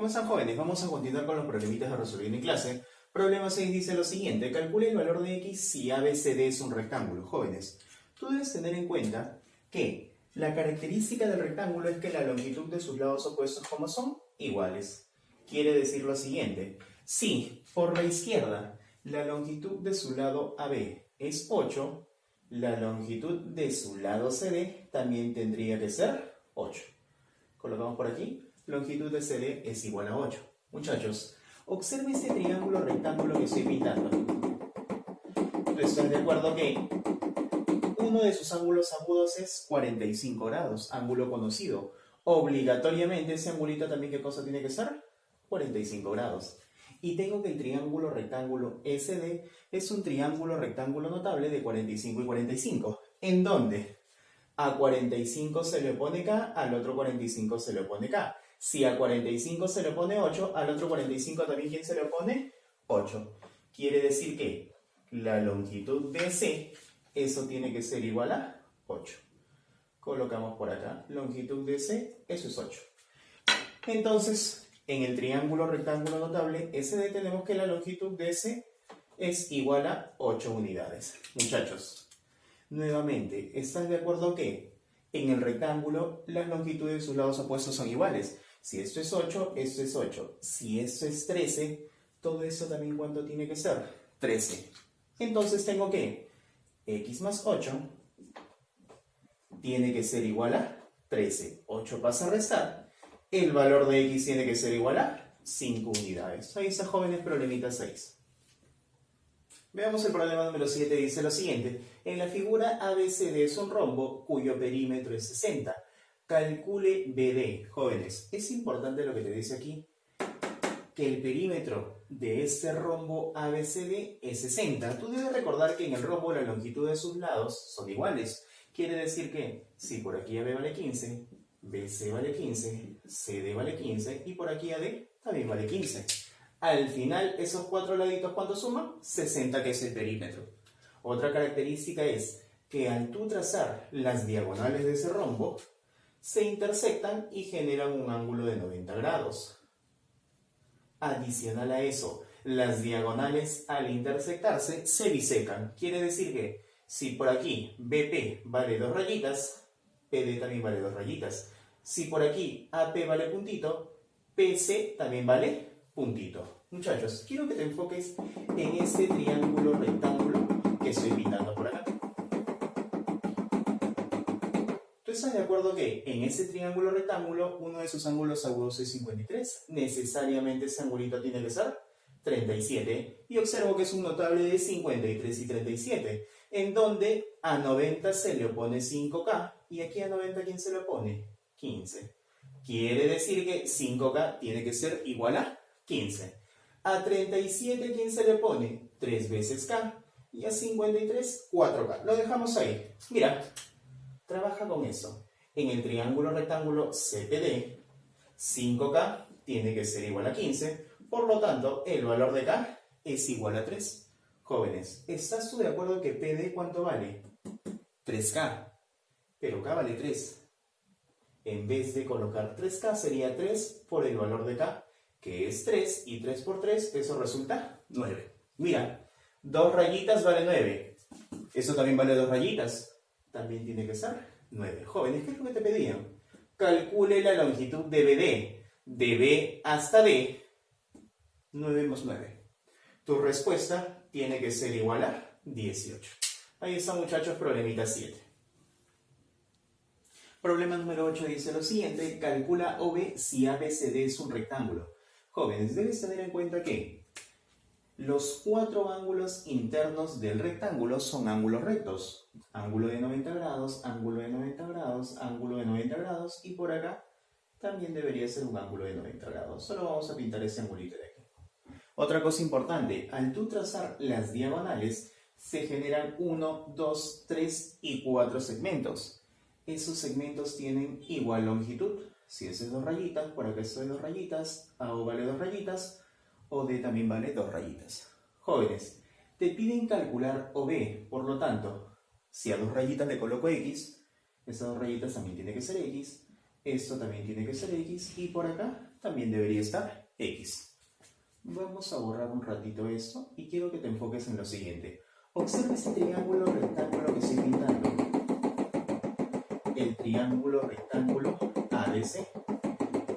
¿Cómo están, jóvenes? Vamos a continuar con los problemitas de resolver en clase. Problema 6 dice lo siguiente: calcule el valor de x si ABCD es un rectángulo. Jóvenes, tú debes tener en cuenta que la característica del rectángulo es que la longitud de sus lados opuestos, como son, iguales. Quiere decir lo siguiente: si por la izquierda la longitud de su lado AB es 8, la longitud de su lado CD también tendría que ser 8. Colocamos por aquí: longitud de CD es igual a 8. Muchachos, observe este triángulo rectángulo que estoy pintando. ¿Tú estás de acuerdo que uno de sus ángulos agudos es 45 grados, ángulo conocido? Obligatoriamente ese angulito también, ¿qué cosa tiene que ser? 45 grados. Y tengo que el triángulo rectángulo SD es un triángulo rectángulo notable de 45 y 45. ¿En dónde? A 45 se le pone K, al otro 45 se le pone K. Si a 45 se le pone 8, al otro 45 también, ¿quién se le pone? 8. Quiere decir que la longitud de C, eso tiene que ser igual a 8. Colocamos por acá, longitud de C, eso es 8. Entonces, en el triángulo rectángulo notable SD tenemos que la longitud de C es igual a 8 unidades. Muchachos, nuevamente, ¿estás de acuerdo que en el rectángulo las longitudes de sus lados opuestos son iguales? Si esto es 8, esto es 8. Si esto es 13, todo eso también, ¿cuánto tiene que ser? 13. Entonces tengo que x más 8 tiene que ser igual a 13. 8 pasa a restar. El valor de x tiene que ser igual a 5 unidades. Ahí está, jóvenes, problemita 6. Veamos el problema número 7, dice lo siguiente: en la figura ABCD es un rombo cuyo perímetro es 60. Calcule BD. Jóvenes, es importante lo que te dice aquí, que el perímetro de este rombo ABCD es 60. Tú debes recordar que en el rombo la longitud de sus lados son iguales. Quiere decir que si por aquí AB vale 15, BC vale 15, CD vale 15 y por aquí AD también vale 15. Al final, esos cuatro laditos, ¿cuánto suman? 60, que es el perímetro. Otra característica es que al tú trazar las diagonales de ese rombo, se intersectan y generan un ángulo de 90 grados. Adicional a eso, las diagonales al intersectarse se bisecan. Quiere decir que si por aquí BP vale 2 rayitas, PD también vale 2 rayitas. Si por aquí AP vale puntito, PC también vale puntito. Muchachos, quiero que te enfoques en este triángulo rectángulo que estoy pintando por acá. ¿Tú estás de acuerdo que en ese triángulo rectángulo uno de sus ángulos agudos es 53? Necesariamente ese angulito tiene que ser 37. Y observo que es un notable de 53 y 37, en donde a 90 se le opone 5K y aquí a 90, ¿quién se le opone? 15. Quiere decir que 5K tiene que ser igual a 15. A 37, ¿quién se le pone? 3 veces K. Y a 53, 4K. Lo dejamos ahí. Mira, trabaja con eso. En el triángulo rectángulo CPD, 5K tiene que ser igual a 15. Por lo tanto, el valor de K es igual a 3. Jóvenes, ¿estás tú de acuerdo que PD cuánto vale? 3K. Pero K vale 3. En vez de colocar 3K, sería 3 por el valor de K, que es 3, y 3 por 3, eso resulta 9. Mira, 2 rayitas vale 9. Eso también vale 2 rayitas. También tiene que ser 9. Jóvenes, ¿qué es lo que te pedían? Calcule la longitud de BD. De B hasta D, 9 más 9. Tu respuesta tiene que ser igual a 18. Ahí está, muchachos, problemita 7. Problema número 8 dice lo siguiente: calcula OB si ABCD es un rectángulo. Jóvenes, debes tener en cuenta que los 4 ángulos internos del rectángulo son ángulos rectos. Ángulo de 90 grados, ángulo de 90 grados, ángulo de 90 grados, y por acá también debería ser un ángulo de 90 grados. Solo vamos a pintar ese angulito de aquí. Otra cosa importante: al tú trazar las diagonales, se generan 1, 2, 3 y 4 segmentos. Esos segmentos tienen igual longitud. Si ese es 2 rayitas, por acá esto es 2 rayitas, AO vale 2 rayitas, OD también vale 2 rayitas. Jóvenes, te piden calcular OB, por lo tanto, si a 2 rayitas le coloco X, esas 2 rayitas también tiene que ser X, esto también tiene que ser X, y por acá también debería estar x. Vamos a borrar un ratito esto y quiero que te enfoques en lo siguiente. Observa este triángulo rectángulo que estoy pintando. El triángulo rectángulo ABC.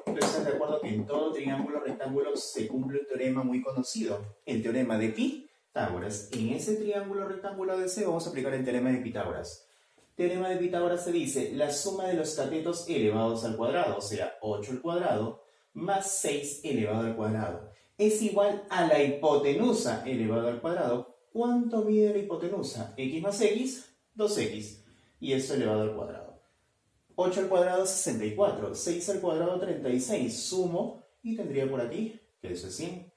¿Tú estás de acuerdo que en todo triángulo rectángulo se cumple un teorema muy conocido? El teorema de Pitágoras. En ese triángulo rectángulo ABC vamos a aplicar el teorema de Pitágoras. Teorema de Pitágoras se dice la suma de los catetos elevados al cuadrado, o sea, 8 al cuadrado, más 6 elevado al cuadrado, es igual a la hipotenusa elevado al cuadrado. ¿Cuánto mide la hipotenusa? X más X, 2X, y esto elevado al cuadrado. 8 al cuadrado, 64, 6 al cuadrado, 36, sumo, y tendría por aquí que eso es 100.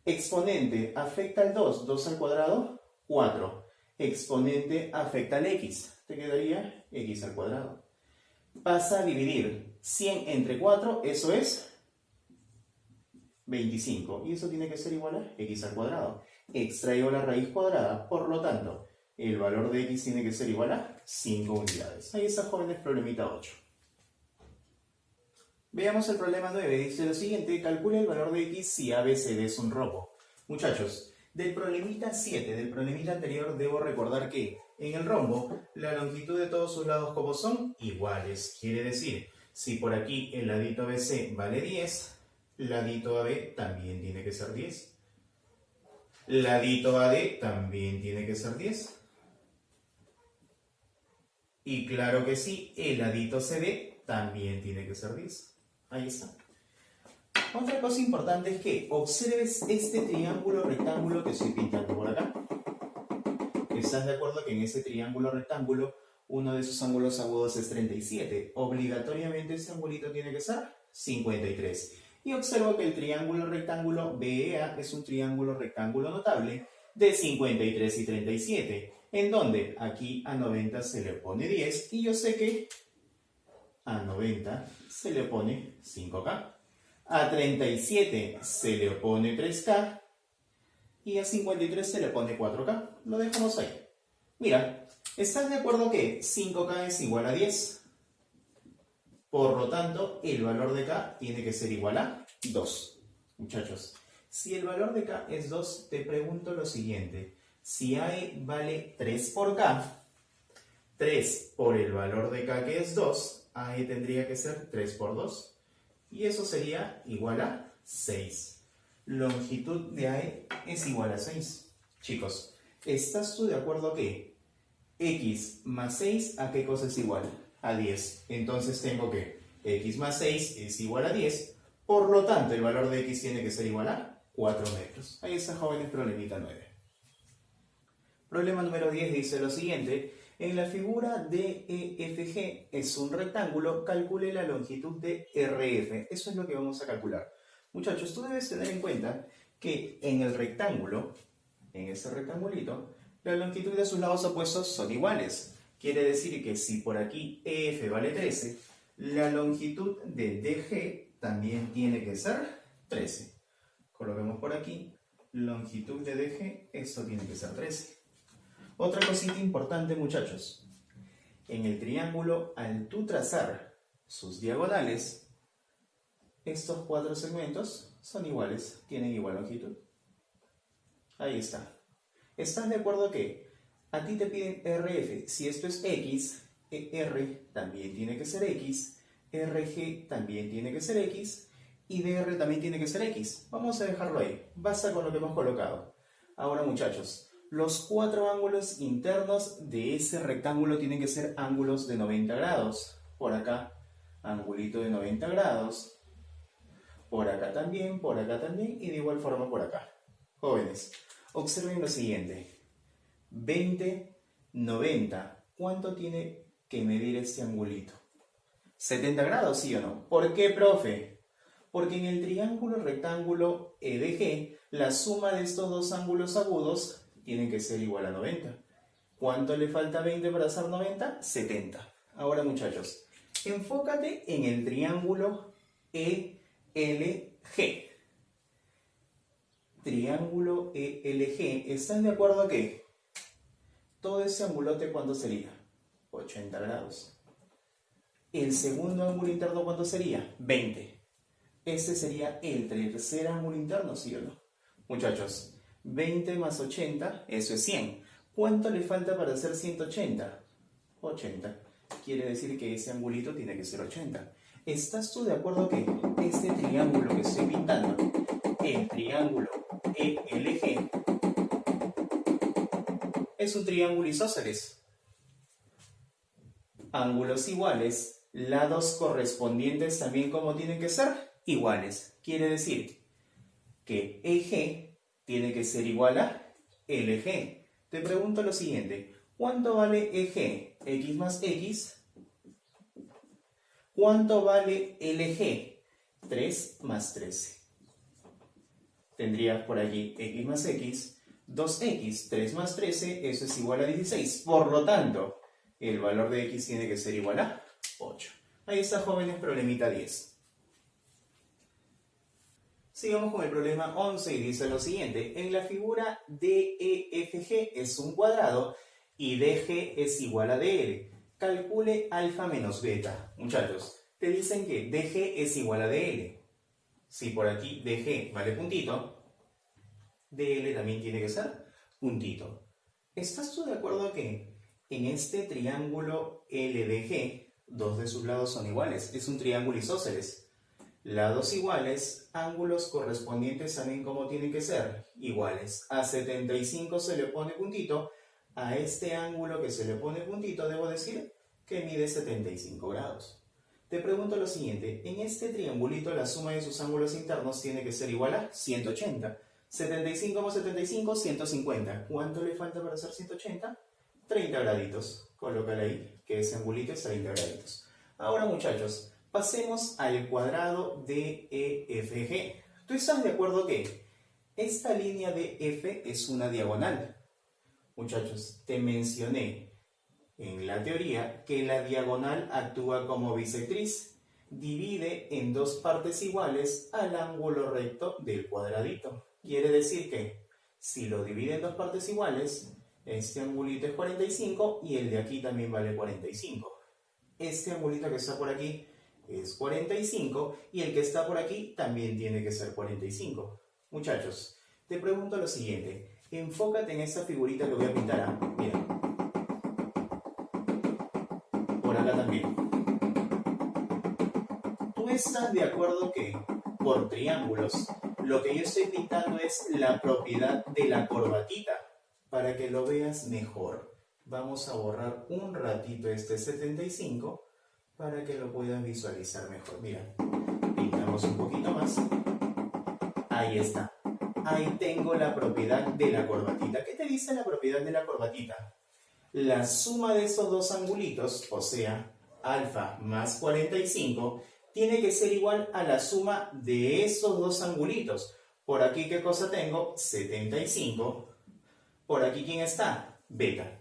Exponente afecta al 2, 2 al cuadrado, 4. Exponente afecta al x, te quedaría x al cuadrado. Pasa a dividir 100 entre 4, eso es 25, y eso tiene que ser igual a x al cuadrado. Extraigo la raíz cuadrada, por lo tanto, el valor de x tiene que ser igual a 5 unidades. Ahí está, jóvenes, problemita 8. Veamos el problema 9, dice lo siguiente, calcula el valor de x si ABCD es un rombo. Muchachos, del problemita 7, del problemita anterior, debo recordar que en el rombo, la longitud de todos sus lados como son iguales. Quiere decir, si por aquí el ladito ABC vale 10, ladito AB también tiene que ser 10. Ladito AD también tiene que ser 10. Y claro que sí, el ladito CD también tiene que ser 10. Ahí está. Otra cosa importante es que observes este triángulo rectángulo que estoy pintando por acá. ¿Estás de acuerdo que en ese triángulo rectángulo uno de sus ángulos agudos es 37? Obligatoriamente ese angulito tiene que ser 53. Y observo que el triángulo rectángulo BEA es un triángulo rectángulo notable de 53 y 37. En donde aquí a 90 se le pone 10 y yo sé que a 90 se le pone 5K. A 37 se le pone 3K y a 53 se le pone 4K. Lo dejamos ahí. Mira, ¿estás de acuerdo que 5K es igual a 10? Por lo tanto, el valor de K tiene que ser igual a 2. Muchachos, si el valor de K es 2, te pregunto lo siguiente. Si AE vale 3 por K, 3 por el valor de K que es 2, AE tendría que ser 3 por 2. Y eso sería igual a 6. Longitud de AE es igual a 6. Chicos, ¿estás tú de acuerdo que x más 6 a qué cosa es igual? A 10. Entonces tengo que x más 6 es igual a 10. Por lo tanto, el valor de x tiene que ser igual a 4 metros. Ahí está, jóvenes, problemita 9. Problema número 10 dice lo siguiente. En la figura DEFG es un rectángulo, calcule la longitud de RF. Eso es lo que vamos a calcular. Muchachos, tú debes tener en cuenta que en el rectángulo, en ese rectangulito, la longitud de sus lados opuestos son iguales. Quiere decir que si por aquí EF vale 13, la longitud de DG también tiene que ser 13. Coloquemos por aquí, longitud de DG, esto tiene que ser 13. Otra cosita importante, muchachos. En el triángulo, al tú trazar sus diagonales, estos 4 segmentos son iguales, tienen igual longitud. Ahí está. ¿Estás de acuerdo que a ti te piden RF? Si esto es X, R también tiene que ser X, RG también tiene que ser X, y DR también tiene que ser X. Vamos a dejarlo ahí. Basta con lo que hemos colocado. Ahora, muchachos, los 4 ángulos internos de ese rectángulo tienen que ser ángulos de 90 grados. Por acá, angulito de 90 grados. Por acá también, y de igual forma por acá. Jóvenes, observen lo siguiente. 20, 90. ¿Cuánto tiene que medir este angulito? 70 grados, ¿sí o no? ¿Por qué, profe? Porque en el triángulo rectángulo EDG, la suma de estos dos ángulos agudos tienen que ser igual a 90. ¿Cuánto le falta a 20 para hacer 90? 70. Ahora, muchachos, enfócate en el triángulo ELG. Triángulo ELG. ¿Están de acuerdo a qué? Todo ese angulote, ¿cuánto sería? 80 grados. ¿El segundo ángulo interno cuánto sería? 20. Este sería el tercer ángulo interno, ¿sí o no? Muchachos, 20 más 80, eso es 100. ¿Cuánto le falta para hacer 180? 80. Quiere decir que ese angulito tiene que ser 80. ¿Estás tú de acuerdo que este triángulo que estoy pintando, el triángulo ELG, es un triángulo isósceles? Ángulos iguales, lados correspondientes también como tienen que ser iguales. Quiere decir que EG tiene que ser igual a LG. Te pregunto lo siguiente, ¿cuánto vale EG? X más X. ¿Cuánto vale LG? 3 más 13. Tendrías por allí X más X, 2X, 3 más 13, eso es igual a 16. Por lo tanto, el valor de X tiene que ser igual a 8. Ahí está, jóvenes, problemita 10. Sigamos con el problema 11 y dice lo siguiente. En la figura DEFG es un cuadrado y DG es igual a DL. Calcule alfa menos beta. Muchachos, te dicen que DG es igual a DL. Si por aquí DG vale puntito, DL también tiene que ser puntito. ¿Estás tú de acuerdo que en este triángulo LDG, dos de sus lados son iguales? Es un triángulo isósceles. Lados iguales, ángulos correspondientes también como tienen que ser iguales. A 75 se le pone puntito, a este ángulo que se le pone puntito debo decir que mide 75 grados. Te pregunto lo siguiente, en este triangulito la suma de sus ángulos internos tiene que ser igual a 180. 75 más 75, 150. ¿Cuánto le falta para hacer 180? 30 graditos. Colócale ahí que ese angulito es 30 graditos. Ahora, muchachos, pasemos al cuadrado de EFG. ¿Tú estás de acuerdo que esta línea de F es una diagonal? Muchachos, te mencioné en la teoría que la diagonal actúa como bisectriz. Divide en dos partes iguales al ángulo recto del cuadradito. Quiere decir que si lo divide en dos partes iguales, este angulito es 45 y el de aquí también vale 45. Este angulito que está por aquí es 45 y el que está por aquí también tiene que ser 45. Muchachos, te pregunto lo siguiente. Enfócate en esta figurita que voy a pintar. Mira. Por acá también. ¿Tú estás de acuerdo que por triángulos lo que yo estoy pintando es la propiedad de la corbatita? Para que lo veas mejor, vamos a borrar un ratito este 75 para que lo puedas visualizar mejor. Mira, pintamos un poquito más. Ahí está. Ahí tengo la propiedad de la corbatita. ¿Qué te dice la propiedad de la corbatita? La suma de esos dos angulitos, o sea, alfa más 45, tiene que ser igual a la suma de esos dos angulitos. Por aquí, ¿qué cosa tengo? 75. Por aquí, ¿quién está? Beta.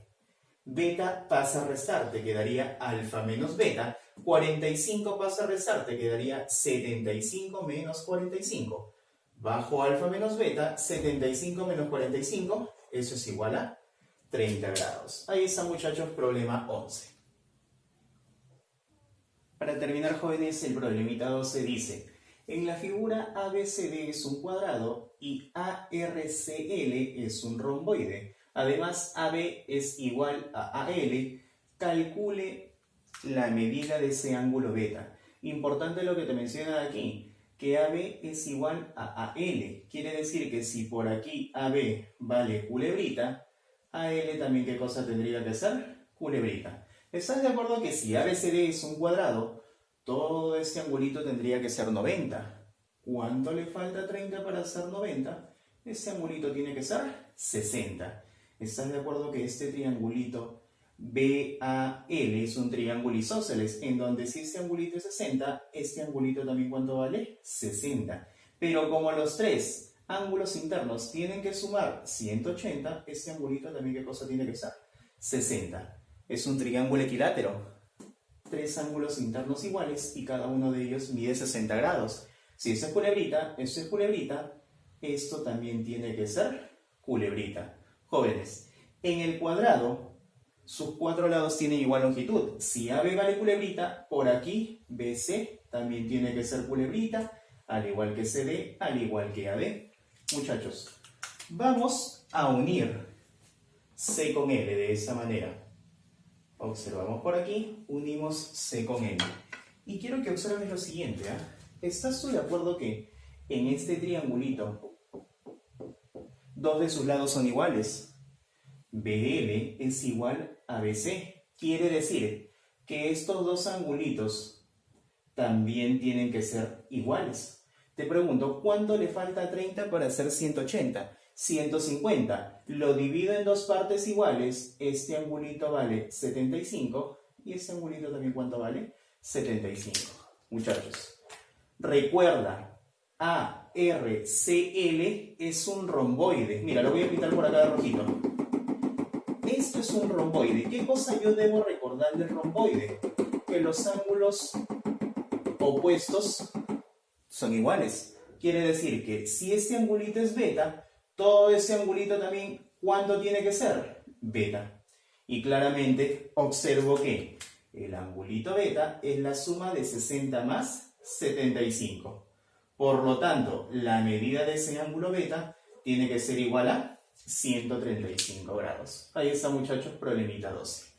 Beta pasa a restar, te quedaría alfa menos beta. 45 pasa a restar, te quedaría 75 menos 45. Bajo alfa menos beta, 75 menos 45, eso es igual a 30 grados. Ahí está, muchachos, problema 11. Para terminar, jóvenes, el problemita 12 dice: en la figura ABCD es un cuadrado y ARCL es un romboide. Además, AB es igual a AL. Calcule la medida de ese ángulo beta. Importante lo que te menciona aquí, que AB es igual a AL. Quiere decir que si por aquí AB vale culebrita, AL también, ¿qué cosa tendría que ser? Culebrita. ¿Estás de acuerdo que si ABCD es un cuadrado, todo este angulito tendría que ser 90? ¿Cuánto le falta 30 para ser 90? Este angulito tiene que ser 60. ¿Estás de acuerdo que este triangulito BAL es un triángulo isósceles, en donde si este angulito es 60, este angulito también ¿cuánto vale? 60. Pero como los tres ángulos internos tienen que sumar 180, este angulito también ¿qué cosa tiene que ser? 60. Es un triángulo equilátero. Tres ángulos internos iguales y cada uno de ellos mide 60 grados. Si esto es culebrita, esto también tiene que ser culebrita. Jóvenes, en el cuadrado, sus cuatro lados tienen igual longitud. Si AB vale culebrita, por aquí BC también tiene que ser culebrita, al igual que CD, al igual que AD. Muchachos, vamos a unir C con L de esa manera. Observamos por aquí, unimos C con L. Y quiero que observes lo siguiente, ¿eh? ¿Estás tú de acuerdo que en este triangulito, dos de sus lados son iguales? BL es igual a BC. Quiere decir que estos dos angulitos también tienen que ser iguales. Te pregunto, ¿cuánto le falta a 30 para hacer 180? 150. Lo divido en dos partes iguales. Este angulito vale 75. ¿Y este angulito también cuánto vale? 75. Muchachos, recuerda, ARCL es un romboide. Mira, lo voy a pintar por acá de rojito. Esto es un romboide. ¿Qué cosa yo debo recordar del romboide? Que los ángulos opuestos son iguales. Quiere decir que si este angulito es beta, todo ese angulito también, ¿cuánto tiene que ser? Beta. Y claramente observo que el angulito beta es la suma de 60 más 75. Por lo tanto, la medida de ese ángulo beta tiene que ser igual a 135 grados. Ahí está, muchachos, problemita 12.